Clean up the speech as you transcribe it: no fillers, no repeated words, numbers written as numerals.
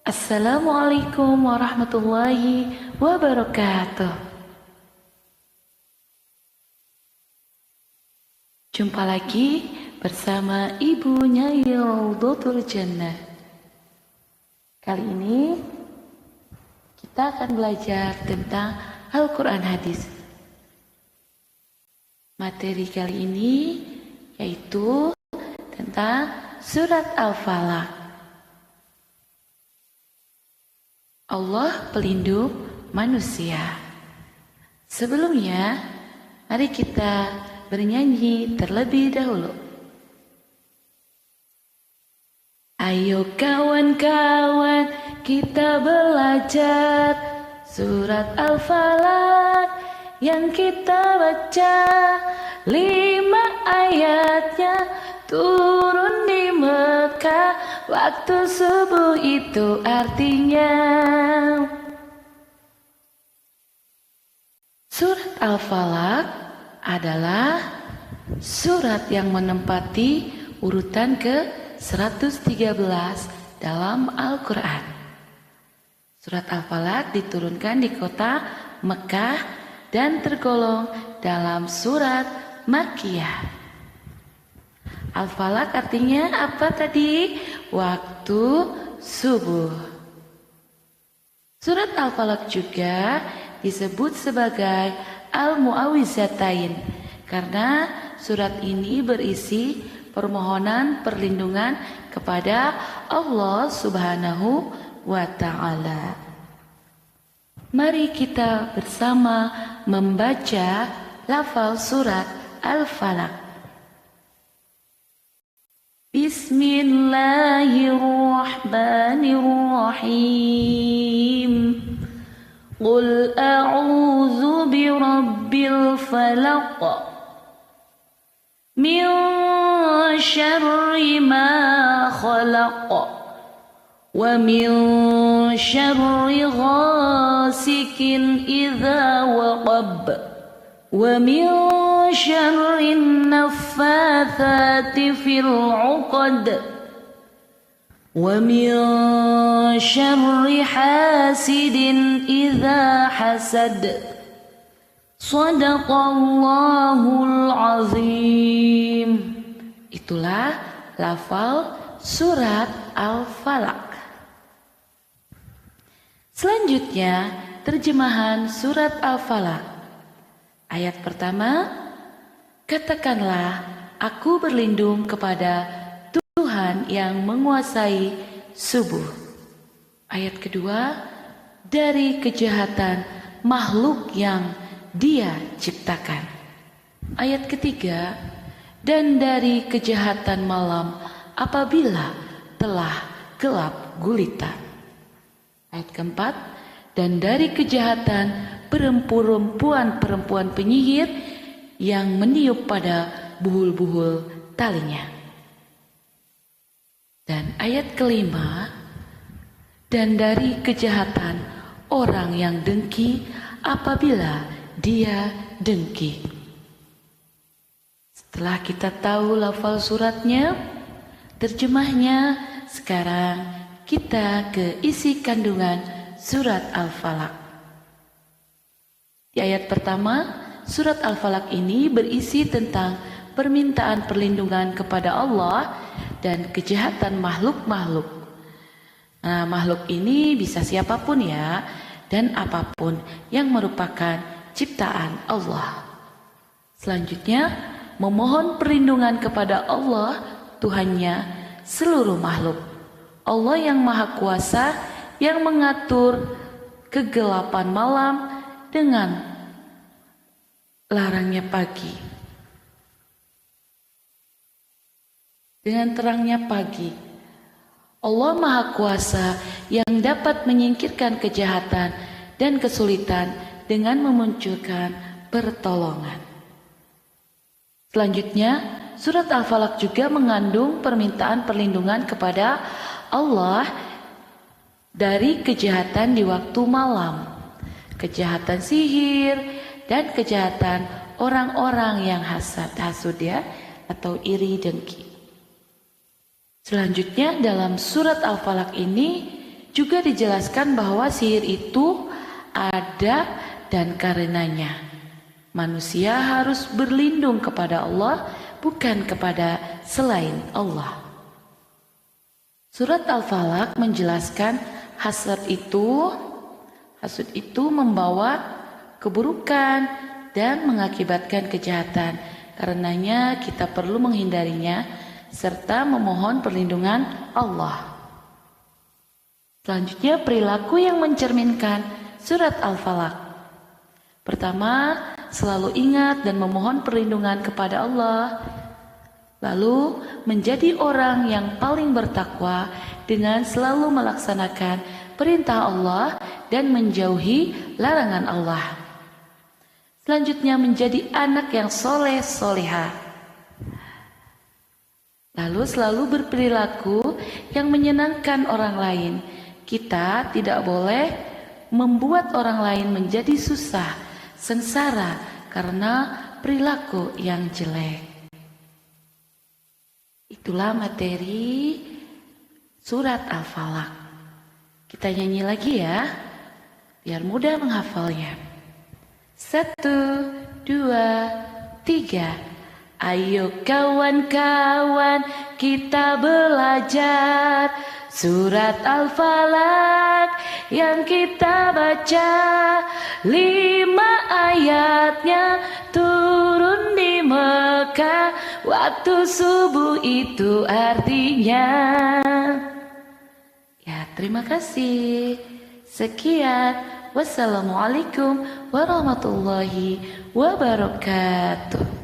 Assalamualaikum warahmatullahi wabarakatuh. Jumpa lagi bersama Ibu Nyai Raudhatul Jannah. Kali ini kita akan belajar tentang Al-Quran Hadis. Materi kali ini yaitu tentang Surat Al-Falaq. Allah pelindung manusia. Sebelumnya, mari kita bernyanyi terlebih dahulu. Ayo kawan-kawan, kita belajar Surat Al-Falaq yang kita baca. 5 ayatnya turun di Mekah, waktu subuh itu artinya. Surat Al-Falaq adalah surat yang menempati urutan ke-113 dalam Al-Quran. Surat Al-Falaq diturunkan di kota Mekah dan tergolong dalam surat Makkiyah. Al-Falaq artinya apa tadi? Waktu subuh. Surat Al-Falaq juga disebut sebagai Al-Mu'awwizatain karena surat ini berisi permohonan perlindungan kepada Allah Subhanahu wa Ta'ala. Mari kita bersama membaca lafal surat Al-Falaq. Bismillahirrahmanirrahim. Qul a'udzu birabbil falaq min syarri ma khalaq wa min syarri ghasikin idza waqab wa min syarri naffatsati fil 'uqad wa min syarri hasidin idza hasad. Shadaqallahul azim. Itulah lafal surat Al-Falaq. Selanjutnya terjemahan surat Al-Falaq. Ayat pertama, katakanlah aku berlindung kepada Tuhan yang menguasai subuh. Ayat kedua, dari kejahatan makhluk yang Dia ciptakan. Ayat ketiga, dan dari kejahatan malam apabila telah gelap gulita. Ayat keempat, dan dari kejahatan perempuan penyihir yang meniup pada buhul-buhul talinya. Dan ayat kelima, dan dari kejahatan orang yang dengki apabila dia dengki. Setelah kita tahu lafal suratnya, terjemahnya, sekarang kita ke isi kandungan surat Al-Falaq. Di ayat pertama, surat Al-Falaq ini berisi tentang permintaan perlindungan kepada Allah dan kejahatan makhluk-makhluk. Nah, makhluk ini bisa siapapun ya, dan apapun yang merupakan ciptaan Allah. Selanjutnya, memohon perlindungan kepada Allah, Tuhannya seluruh makhluk. Allah yang Maha Kuasa, yang mengatur kegelapan malam dengan larangnya pagi, dengan terangnya pagi. Allah Maha Kuasa yang dapat menyingkirkan kejahatan dan kesulitan dengan memunculkan pertolongan. Selanjutnya, surat Al-Falaq juga mengandung permintaan perlindungan kepada Allah dari kejahatan di waktu malam, kejahatan sihir, dan kejahatan orang-orang yang hasud ya, atau iri dengki. Selanjutnya dalam surat Al-Falaq ini Juga dijelaskan bahwa sihir itu ada dan karenanya manusia harus berlindung kepada Allah, bukan kepada selain Allah. Surat Al-Falaq menjelaskan hasad itu membawa keburukan dan mengakibatkan kejahatan. Karenanya kita perlu menghindarinya serta memohon perlindungan Allah. Selanjutnya, perilaku yang mencerminkan surat Al-Falaq. Pertama, selalu ingat dan memohon perlindungan kepada Allah. Lalu, menjadi orang yang paling bertakwa dengan selalu melaksanakan perintah Allah dan menjauhi larangan Allah. Selanjutnya, menjadi anak yang soleh soleha. Lalu selalu berperilaku yang menyenangkan orang lain. Kita tidak boleh membuat orang lain menjadi susah, sengsara karena perilaku yang jelek. Itulah materi surat Al-Falaq. Kita nyanyi lagi ya, biar mudah menghafalnya. 1, 2, 3. Ayo kawan-kawan kita belajar surat Al-Falaq yang kita baca. 5 ayatnya turun di Mekah, waktu subuh itu artinya. Ya, terima kasih. Sekian. Wassalamualaikum warahmatullahi wabarakatuh.